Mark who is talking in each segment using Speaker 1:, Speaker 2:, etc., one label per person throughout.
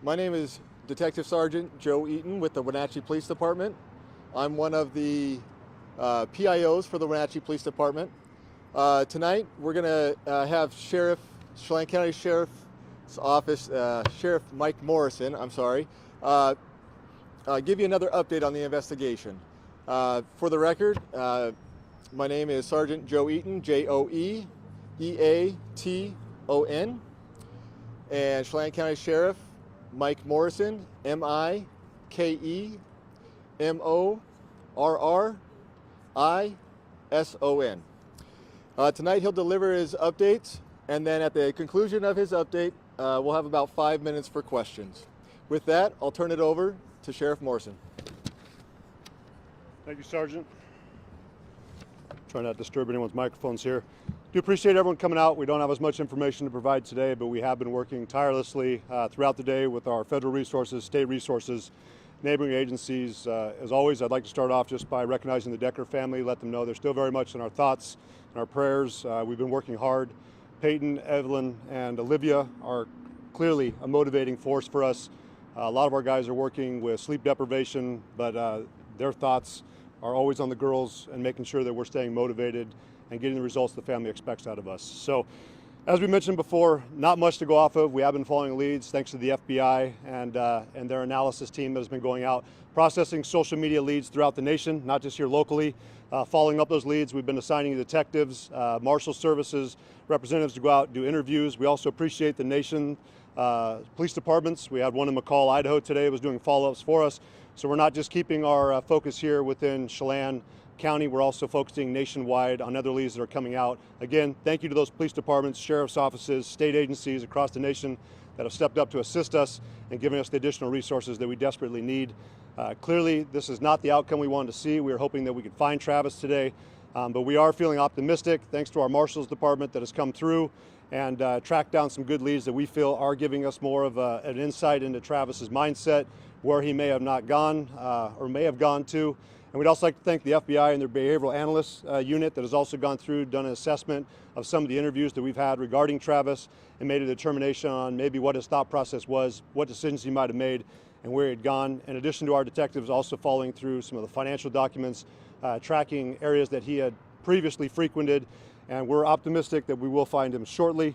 Speaker 1: My name is Detective Sergeant Joe Eaton with the Wenatchee Police Department. I'm one of the PIOs for the Wenatchee Police Department. Tonight we're going to have Chelan County Sheriff's Office, Sheriff Mike Morrison, give you another update on the investigation. For the record, my name is Sergeant Joe Eaton, Joeeaton, and Chelan County Sheriff Mike Morrison, Mikemorrison. Tonight he'll deliver his updates, and then at the conclusion of his update, we'll have about 5 minutes for questions. With that, I'll turn it over to Sheriff Morrison.
Speaker 2: Thank you, Sergeant. Try not to disturb anyone's microphones here. Do appreciate everyone coming out. We don't have as much information to provide today, but we have been working tirelessly throughout the day with our federal resources, state resources, neighboring agencies. As always, I'd like to start off just by recognizing the Decker family, let them know they're still very much in our thoughts and our prayers. We've been working hard. Peyton, Evelyn, and Olivia are clearly a motivating force for us. A lot of our guys are working with sleep deprivation, but their thoughts are always on the girls and making sure that we're staying motivated and getting the results the family expects out of us. So, as we mentioned before, not much to go off of. We have been following leads thanks to the FBI and their analysis team that has been going out, processing social media leads throughout the nation, not just here locally. Following up those leads, we've been assigning detectives, marshal services, representatives to go out and do interviews. We also appreciate the nation police departments. We had one in McCall, Idaho today, was doing follow-ups for us. So we're not just keeping our focus here within Chelan County, we're also focusing nationwide on other leads that are coming out. Again, thank you to those police departments, sheriff's offices, state agencies across the nation that have stepped up to assist us and giving us the additional resources that we desperately need. Clearly, this is not the outcome we wanted to see. We were hoping that we could find Travis today, but we are feeling optimistic thanks to our marshals department that has come through and tracked down some good leads that we feel are giving us more of an insight into Travis's mindset, where he may have not gone or may have gone to. And we'd also like to thank the FBI and their behavioral analyst unit that has also gone through, done an assessment of some of the interviews that we've had regarding Travis and made a determination on maybe what his thought process was, what decisions he might have made, and where he had gone. In addition to our detectives also following through some of the financial documents, tracking areas that he had previously frequented, and we're optimistic that we will find him shortly.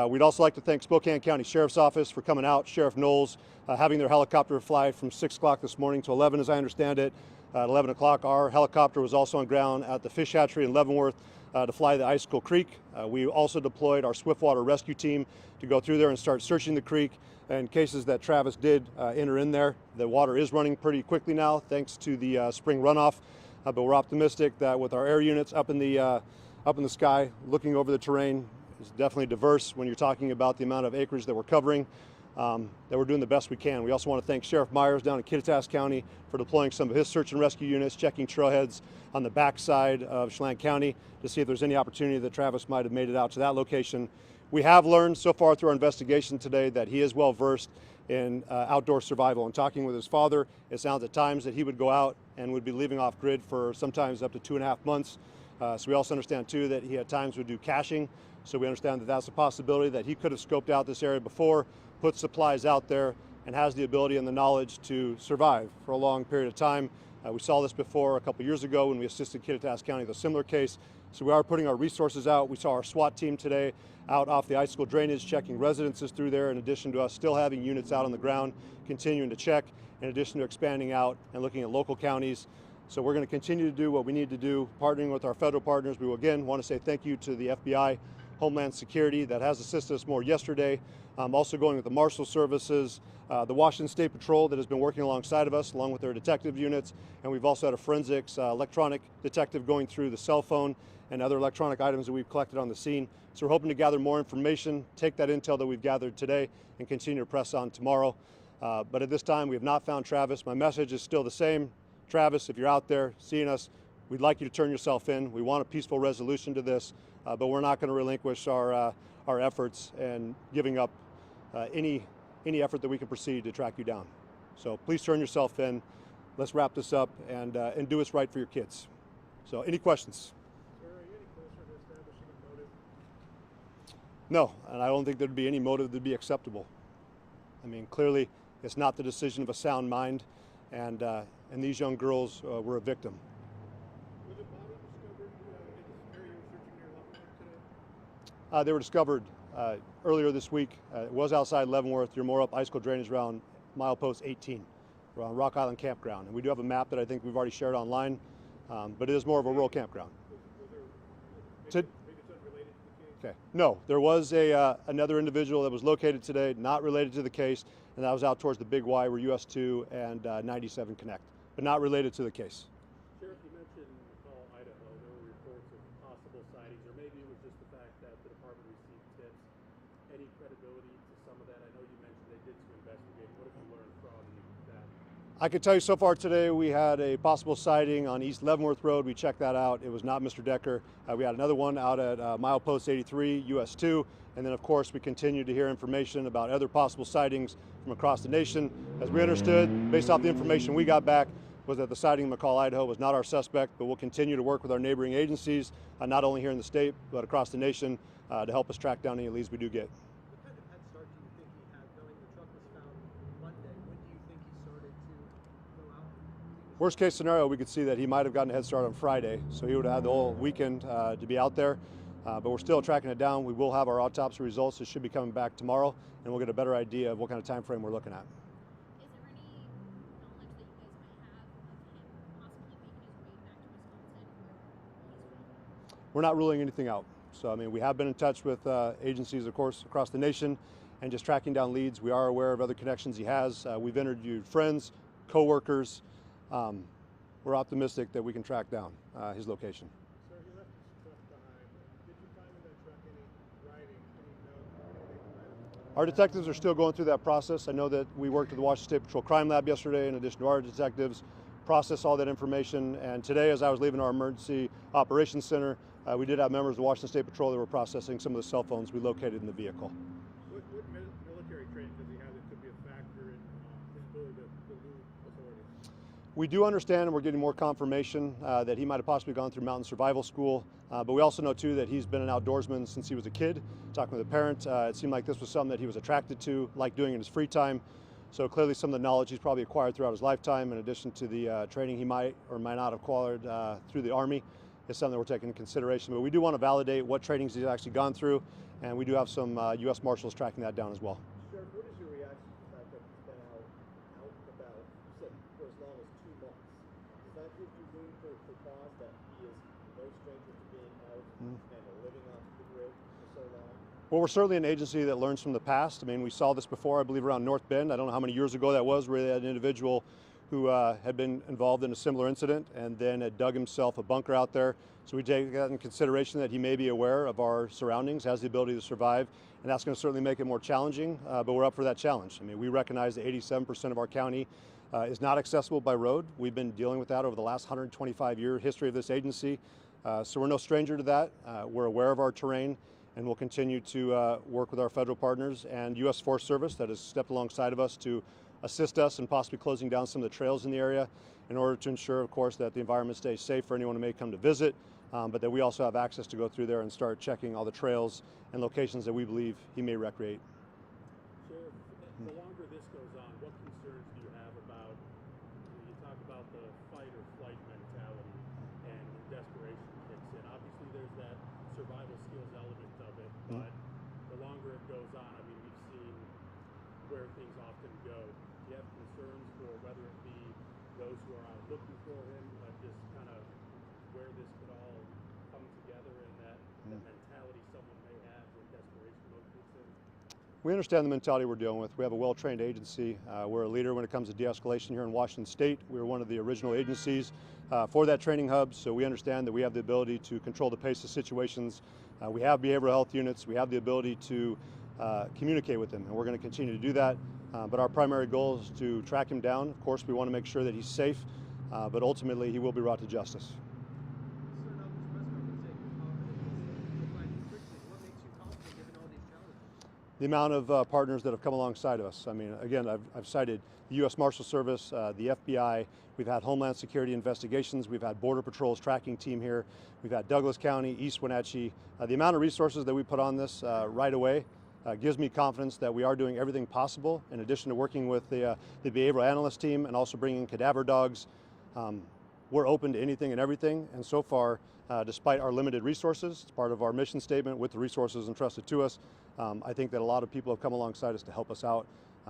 Speaker 2: We'd also like to thank Spokane County Sheriff's Office for coming out, Sheriff Knowles having their helicopter fly from 6 o'clock this morning to 11, as I understand it. At 11 o'clock, our helicopter was also on ground at the fish hatchery in Leavenworth to fly the Icicle Creek. We also deployed our swiftwater rescue team to go through there and start searching the creek in cases that Travis did enter in there. The water is running pretty quickly now thanks to the spring runoff, but we're optimistic that with our air units up in the sky, looking over the terrain, it's definitely diverse when you're talking about the amount of acreage that we're covering, that we're doing the best we can. We also want to thank Sheriff Myers down in Kittitas County for deploying some of his search and rescue units, checking trailheads on the backside of Chelan County to see if there's any opportunity that Travis might have made it out to that location. We have learned so far through our investigation today that he is well versed in outdoor survival. And talking with his father, it sounds at times that he would go out and would be leaving off grid for sometimes up to 2.5 months. So we also understand too that he at times would do caching. So we understand that that's a possibility that he could have scoped out this area before, put supplies out there, and has the ability and the knowledge to survive for a long period of time. We saw this before a couple years ago when we assisted Kittitas County with a similar case. So we are putting our resources out. We saw our SWAT team today out off the Icicle drainage, checking residences through there, in addition to us still having units out on the ground, continuing to check, in addition to expanding out and looking at local counties. So we're going to continue to do what we need to do, partnering with our federal partners. We will again want to say thank you to the FBI, Homeland Security that has assisted us more yesterday. Also going with the Marshal Services, the Washington State Patrol that has been working alongside of us, along with their detective units. And we've also had a forensics electronic detective going through the cell phone and other electronic items that we've collected on the scene. So we're hoping to gather more information, take that intel that we've gathered today, and continue to press on tomorrow. But at this time, we have not found Travis. My message is still the same. Travis, if you're out there seeing us, we'd like you to turn yourself in. We want a peaceful resolution to this, but we're not going to relinquish our efforts and giving up any effort that we can proceed to track you down. So please turn yourself in. Let's wrap this up and do what's right for your kids. So any questions?
Speaker 3: Sir, are you any closer to establishing a motive?
Speaker 2: No, and I don't think there'd be any motive that'd be acceptable. I mean, clearly, It's not the decision of a sound mind, and these young girls were a victim.
Speaker 3: Was a body discovered in this area you're searching near Leavenworth today?
Speaker 2: They were discovered earlier this week. It was outside Leavenworth. You're more up icicle drainage around milepost 18, around Rock Island Campground. And we do have a map that I think we've already shared online, but it is more of a rural campground.
Speaker 3: Was there, maybe it's unrelated to the case?
Speaker 2: Okay. No, there was another individual that was located today, not related to the case, and that was out towards the Big Y where US 2 and 97 connect, but not related to the case.
Speaker 4: Sheriff, you mentioned McCall, Idaho. There were reports of possible sightings, or maybe it was just the fact that the department received tips. Any credibility to some of that? I know you mentioned they did some investigating. What have you learned from that?
Speaker 2: I can tell you so far today we had a possible sighting on East Leavenworth Road. We checked that out. It was not Mr. Decker. We had another one out at milepost 83, US 2. And then of course we continue to hear information about other possible sightings from across the nation. As we understood, based off the information we got back, was that the sighting in McCall, Idaho was not our suspect, but we'll continue to work with our neighboring agencies, not only here in the state, but across the nation to help us track down any leads we do get.
Speaker 5: What kind of head start do you think he had, knowing the truck was found Monday? When do you think he started to go out?
Speaker 2: Worst case scenario, we could see that he might have gotten a head start on Friday, so he would have had the whole weekend to be out there. But we're still tracking it down. We will have our autopsy results. It should be coming back tomorrow, and we'll get a better idea of what kind of time frame we're looking at.
Speaker 6: Is there any knowledge that you guys might have of him possibly making his way back to Wisconsin, where he's from?
Speaker 2: We're not ruling anything out. So, I mean, we have been in touch with agencies, of course, across the nation, and just tracking down leads. We are aware of other connections he has. We've interviewed friends, coworkers. We're optimistic that we can track down his location.
Speaker 3: Sir, you left this truck behind. Did you find in that truck any writing, any note, anything?
Speaker 2: Our detectives are still going through that process. I know that we worked with the Washington State Patrol Crime Lab yesterday, in addition to our detectives, process all that information. And today, as I was leaving our emergency operations center, we did have members of the Washington State Patrol that were processing some of the cell phones we located in the vehicle.
Speaker 3: What military training does he have that could be a factor in his ability to elude authorities?
Speaker 2: We do understand, and we're getting more confirmation that he might have possibly gone through mountain survival school, but we also know too that he's been an outdoorsman since he was a kid. Talking with a parent, it seemed like this was something that he was attracted to, liked doing in his free time. So clearly some of the knowledge he's probably acquired throughout his lifetime, in addition to the training he might or might not have acquired through the Army, is something that we're taking into consideration. But we do want to validate what trainings he's actually gone through, and we do have some U.S. Marshals tracking that down as well.
Speaker 5: Sheriff, what is your reaction to the fact that he's been out and about, you said, for as long as 2 months? Does that give you room for pause that he is no stranger to being out and living off the grid for so long?
Speaker 2: Well, we're certainly an agency that learns from the past. I mean, we saw this before, I believe, around North Bend. I don't know how many years ago that was, where they had an individual who had been involved in a similar incident and then had dug himself a bunker out there. So we take that in consideration that he may be aware of our surroundings, has the ability to survive, and that's going to certainly make it more challenging, but we're up for that challenge. I mean, we recognize that 87% of our county is not accessible by road. We've been dealing with that over the last 125-year history of this agency, so we're no stranger to that. We're aware of our terrain, and we'll continue to work with our federal partners and U.S. Forest Service that has stepped alongside of us to assist us in possibly closing down some of the trails in the area in order to ensure, of course, that the environment stays safe for anyone who may come to visit, but that we also have access to go through there and start checking all the trails and locations that we believe he may recreate.
Speaker 4: Sheriff, the longer this goes on, what concerns do you have about, you talk about the fight or flight mentality and desperation kicks in. Obviously there's that survival skills element of it, but the longer it goes on, I mean, we've seen where things often go. Do you have concerns for whether it be those who are out looking for him, like just kind of where this could all come together and that mentality someone may have when desperation mode kicks in?
Speaker 2: We understand the mentality we're dealing with. We have a well-trained agency. We're a leader when it comes to de-escalation here in Washington State. We were one of the original agencies for that training hub, so we understand that we have the ability to control the pace of situations. We have behavioral health units. We have the ability to communicate with them, and we're going to continue to do that. But our primary goal is to track him down. Of course, we want to make sure that he's safe, but ultimately he will be brought to justice.
Speaker 5: Sir, now this press conference saying you're confident you'll find him quickly. What makes you confident given all these challenges?
Speaker 2: The amount of partners that have come alongside of us. I mean, again, I've cited the U.S. Marshal Service, the FBI. We've had Homeland Security investigations. We've had Border Patrol's tracking team here. We've had Douglas County, East Wenatchee. The amount of resources that we put on this right away gives me confidence that we are doing everything possible, in addition to working with the behavioral analyst team and also bringing cadaver dogs. We're open to anything and everything, and so far, despite our limited resources, it's part of our mission statement with the resources entrusted to us. I think that a lot of people have come alongside us to help us out.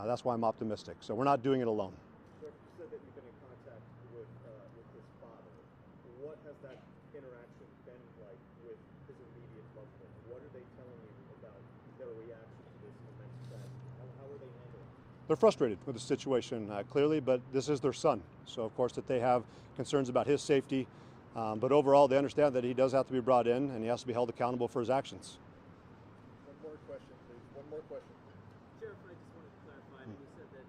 Speaker 2: That's why I'm optimistic. So we're not doing it alone.
Speaker 5: Sheriff, you said that you've been in contact with his father. What has that interaction been like with his immediate loved ones? What are they telling you about their reaction to this immense tragedy? How are they handling it?
Speaker 2: They're frustrated with the situation, clearly, but this is their son. So of course that they have concerns about his safety, but overall they understand that he does have to be brought in and he has to be held accountable for his actions.
Speaker 1: One more question, please. One more question.
Speaker 7: Sheriff, I just wanted to clarify, when you said that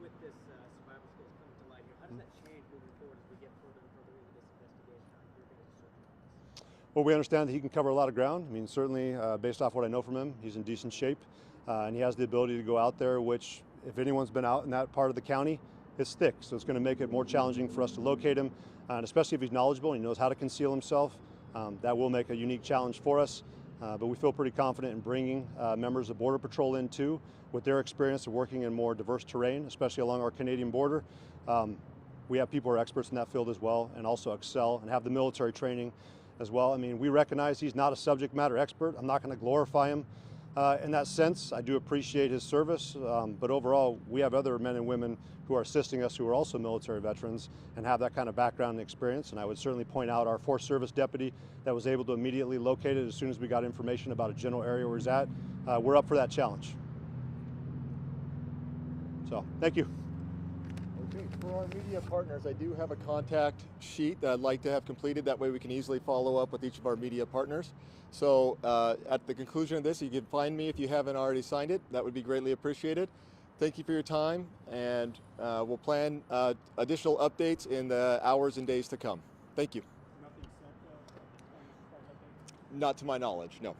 Speaker 7: with this survival skills coming to light here, how does that change moving forward as we get further and further into this investigation? You're going to search on this.
Speaker 2: Well, we understand that he can cover a lot of ground. I mean, certainly based off what I know from him, he's in decent shape, and he has the ability to go out there, which if anyone's been out in that part of the county, it's thick. So it's going to make it more challenging for us to locate him, and especially if he's knowledgeable and he knows how to conceal himself. That will make a unique challenge for us. But we feel pretty confident in bringing members of Border Patrol in too, with their experience of working in more diverse terrain, especially along our Canadian border. We have people who are experts in that field as well, and also excel and have the military training as well. I mean, we recognize he's not a subject matter expert. I'm not going to glorify him in that sense. I do appreciate his service, but overall, we have other men and women who are assisting us who are also military veterans and have that kind of background and experience. And I would certainly point out our Forest Service deputy that was able to immediately locate it as soon as we got information about a general area where he's at. We're up for that challenge. So, thank you.
Speaker 1: Okay, for our media partners, I do have a contact sheet that I'd like to have completed. That way we can easily follow up with each of our media partners. So at the conclusion of this, you can find me if you haven't already signed it. That would be greatly appreciated. Thank you for your time, and we'll plan additional updates in the hours and days to come. Thank you.
Speaker 3: Nothing set on as far as updates?
Speaker 1: Not to my knowledge, no.